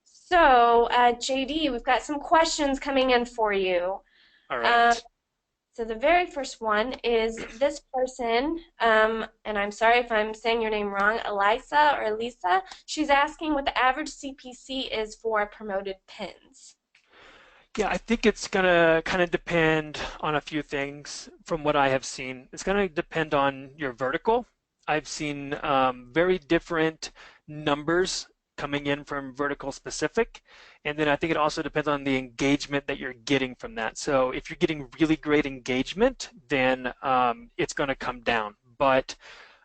Speaker 1: So JD, we've got some questions coming in for you.
Speaker 2: All right.
Speaker 1: So the very first one is this person, and I'm sorry if I'm saying your name wrong, Elisa or Elisa. She's asking what the average CPC is for promoted pins.
Speaker 2: Yeah, I think it's gonna kind of depend on a few things from what I have seen. It's gonna depend on your vertical. I've seen very different numbers coming in from vertical specific. And then I think it also depends on the engagement that you're getting from that. So if you're getting really great engagement, then it's gonna come down. But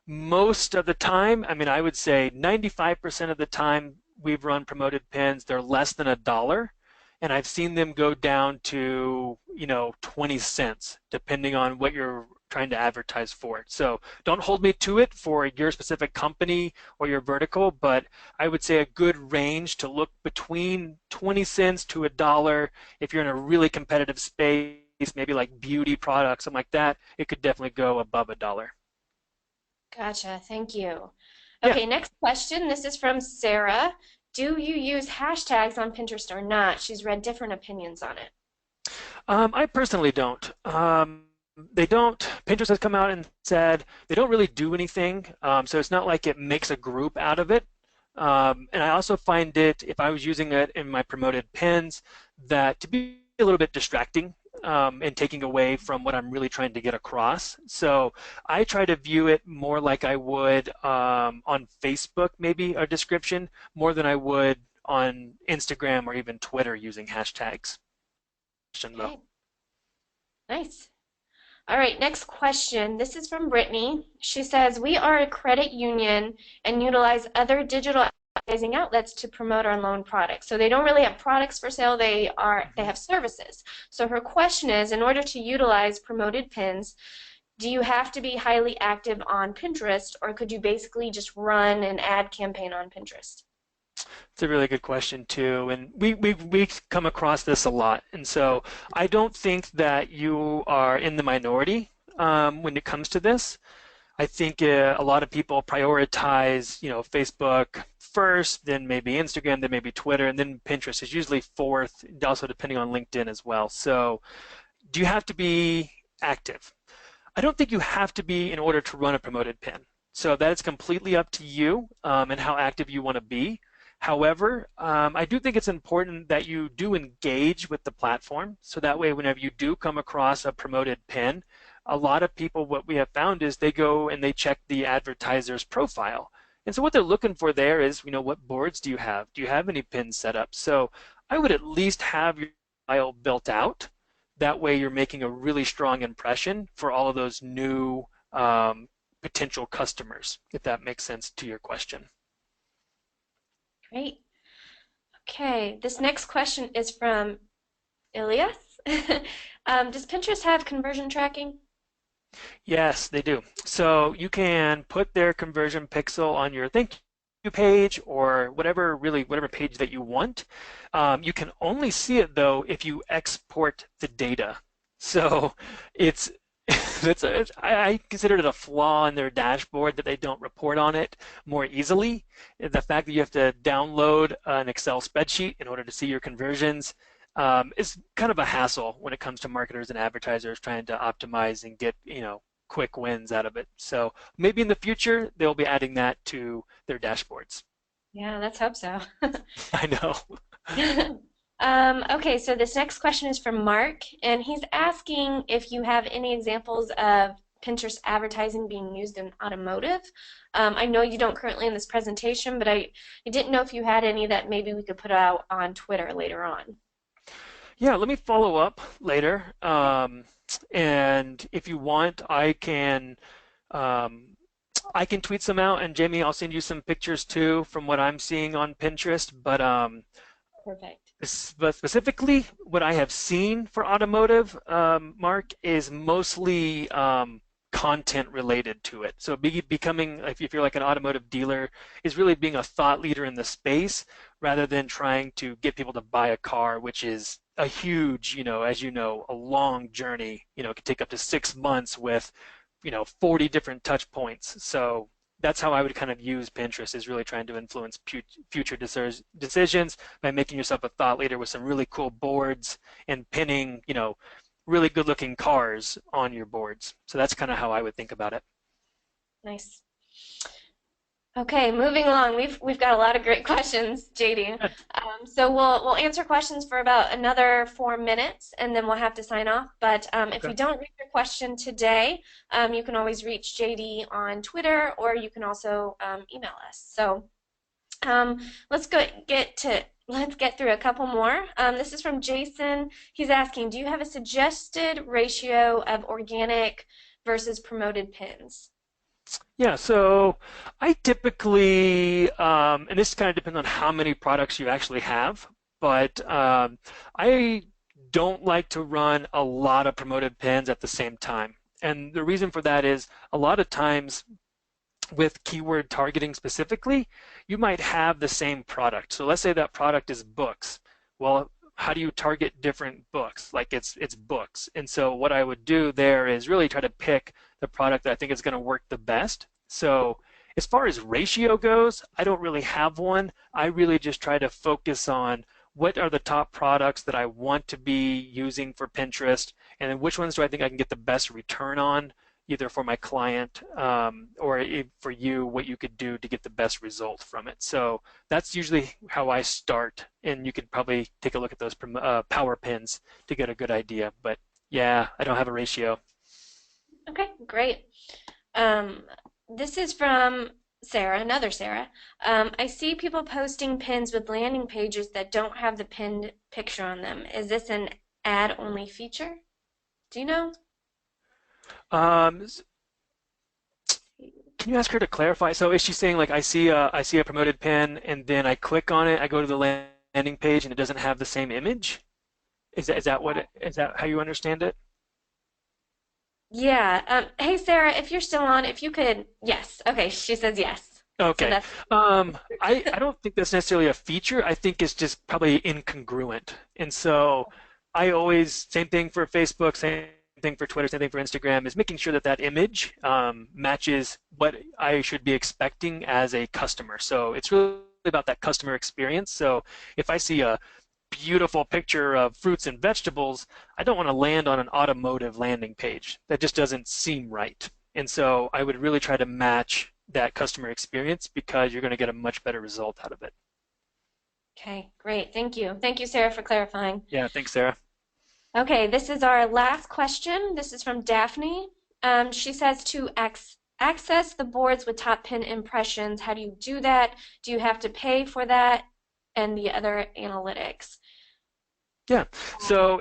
Speaker 2: most of the time, I mean, I would say 95% of the time we've run promoted pins, they're less than $1, and I've seen them go down to, 20 cents, depending on what you're trying to advertise for it. So don't hold me to it for your specific company or your vertical, but I would say a good range to look between 20 cents to $1. If you're in a really competitive space, maybe like beauty products, something like that, it could definitely go above $1.
Speaker 1: Gotcha, thank you.
Speaker 2: Yeah.
Speaker 1: Okay, next question. This is from Sarah. Do you use hashtags on Pinterest or not? She's read different opinions on it.
Speaker 2: I personally don't. They don't. Pinterest has come out and said they don't really do anything. So it's not like it makes a group out of it. And I also find it, if I was using it in my promoted pins, that to be a little bit distracting and taking away from what I'm really trying to get across. So I try to view it more like I would on Facebook, maybe a description, more than I would on Instagram or even Twitter using hashtags. Though.
Speaker 1: Okay, nice. All right, next question. This is from Brittany. She says, we are a credit union and utilize other digital advertising outlets to promote our loan products. So they don't really have products for sale, they have services. So her question is, in order to utilize promoted pins, do you have to be highly active on Pinterest, or could you basically just run an ad campaign on Pinterest?
Speaker 2: It's a really good question too, and we come across this a lot. And so I don't think that you are in the minority when it comes to this. I think a lot of people prioritize, Facebook first, then maybe Instagram, then maybe Twitter, and then Pinterest is usually fourth, also depending on LinkedIn as well. So do you have to be active? I don't think you have to be in order to run a promoted pin. So that is completely up to you and how active you want to be. However, I do think it's important that you do engage with the platform. So that way, whenever you do come across a promoted pin, a lot of people, what we have found is they go and they check the advertiser's profile. And so what they're looking for there is, what boards do you have? Do you have any pins set up? So I would at least have your file built out. That way you're making a really strong impression for all of those new potential customers, if that makes sense to your question.
Speaker 1: Great. Okay, this next question is from Ilias. Does Pinterest have conversion tracking?
Speaker 2: Yes, they do. So you can put their conversion pixel on your thank you page or whatever, really, whatever page that you want. You can only see it though if you export the data. So it's I consider it a flaw in their dashboard that they don't report on it more easily. The fact that you have to download an Excel spreadsheet in order to see your conversions is kind of a hassle when it comes to marketers and advertisers trying to optimize and get, quick wins out of it. So maybe in the future they'll be adding that to their dashboards.
Speaker 1: Yeah, let's hope so.
Speaker 2: I know.
Speaker 1: Okay, so this next question is from Mark, and he's asking if you have any examples of Pinterest advertising being used in automotive. I know you don't currently in this presentation, but I didn't know if you had any that maybe we could put out on Twitter later on.
Speaker 2: Yeah, let me follow up later. And if you want, um, I can tweet some out, and Jamie, I'll send you some pictures too from what I'm seeing on Pinterest.
Speaker 1: Perfect.
Speaker 2: But specifically, what I have seen for automotive, Mark, is mostly content related to it. So becoming, if you're like an automotive dealer, is really being a thought leader in the space rather than trying to get people to buy a car, which is a huge, as you know, a long journey. It could take up to 6 months with, 40 different touch points. So that's how I would kind of use Pinterest, is really trying to influence future decisions by making yourself a thought leader with some really cool boards and pinning, really good looking cars on your boards. So that's kind of how I would think about it.
Speaker 1: Nice. Okay, moving along. We've got a lot of great questions, JD. So we'll answer questions for about another 4 minutes, and then we'll have to sign off. But if
Speaker 2: Okay.
Speaker 1: we don't read your question today, you can always reach JD on Twitter, or you can also email us. So um, let's go get to let's get through a couple more. This is from Jason. He's asking, do you have a suggested ratio of organic versus promoted pins?
Speaker 2: Yeah, so I typically, and this kind of depends on how many products you actually have, but I don't like to run a lot of promoted pins at the same time. And the reason for that is a lot of times with keyword targeting specifically, you might have the same product. So let's say that product is books. Well, how do you target different books? Like it's books. And so what I would do there is really try to pick the product that I think is going to work the best. So as far as ratio goes, I don't really have one. I really just try to focus on what are the top products that I want to be using for Pinterest, and then which ones do I think I can get the best return on, either for my client or for you, what you could do to get the best result from it. So that's usually how I start, and you could probably take a look at those power pins to get a good idea. But yeah, I don't have a ratio.
Speaker 1: Okay, great. Um, this is from Sarah, another Sarah. I see people posting pins with landing pages that don't have the pinned picture on them. Is this an ad-only feature? Do you know?
Speaker 2: Um, can you ask her to clarify? So is she saying like I see a promoted pin and then I click on it, I go to the landing page and it doesn't have the same image? Is that how you understand it?
Speaker 1: Yeah. Hey, Sarah, if you're still on, if you could, yes. Okay, she says yes. So
Speaker 2: Okay.
Speaker 1: that's
Speaker 2: I don't think that's necessarily a feature. I think it's just probably incongruent. And so I always, same thing for Facebook, same thing for Twitter, same thing for Instagram, is making sure that that image matches what I should be expecting as a customer. So it's really about that customer experience. So if I see a beautiful picture of fruits and vegetables, I don't want to land on an automotive landing page. That just doesn't seem right. And so I would really try to match that customer experience because you're going to get a much better result out of it.
Speaker 1: okay. Great. Thank you. Thank you, Sarah, for clarifying.
Speaker 2: Yeah, thanks, Sarah.
Speaker 1: Okay, this is our last question. This is from Daphne. She says to access the boards with top pin impressions, how do you do that? Do you have to pay for that and the other analytics?
Speaker 2: Yeah, so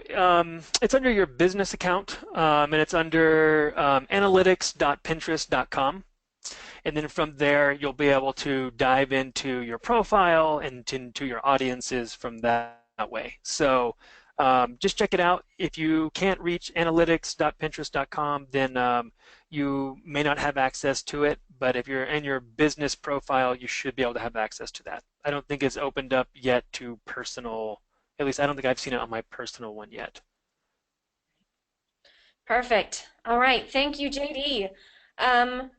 Speaker 2: it's under your business account and it's under analytics.pinterest.com. And then from there, you'll be able to dive into your profile and into your audiences from that way. So Just check it out. If you can't reach analytics.pinterest.com, then you may not have access to it. But if you're in your business profile, you should be able to have access to that. I don't think it's opened up yet to personal, at least I don't think I've seen it on my personal one yet.
Speaker 1: Perfect. All right. Thank you, JD. Um,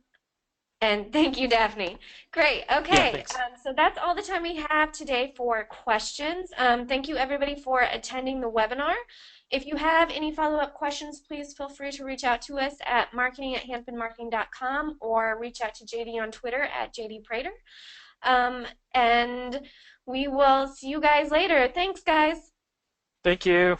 Speaker 1: and thank you, Daphne. Great.
Speaker 2: Yeah,
Speaker 1: Okay.
Speaker 2: thanks.
Speaker 1: So that's all the time we have today for questions. Thank you, everybody, for attending the webinar. If you have any follow-up questions, please feel free to reach out to us at marketing@hannafinmarketing.com or reach out to JD on Twitter at JD Prater. And we will see you guys later. Thanks, guys.
Speaker 2: Thank you.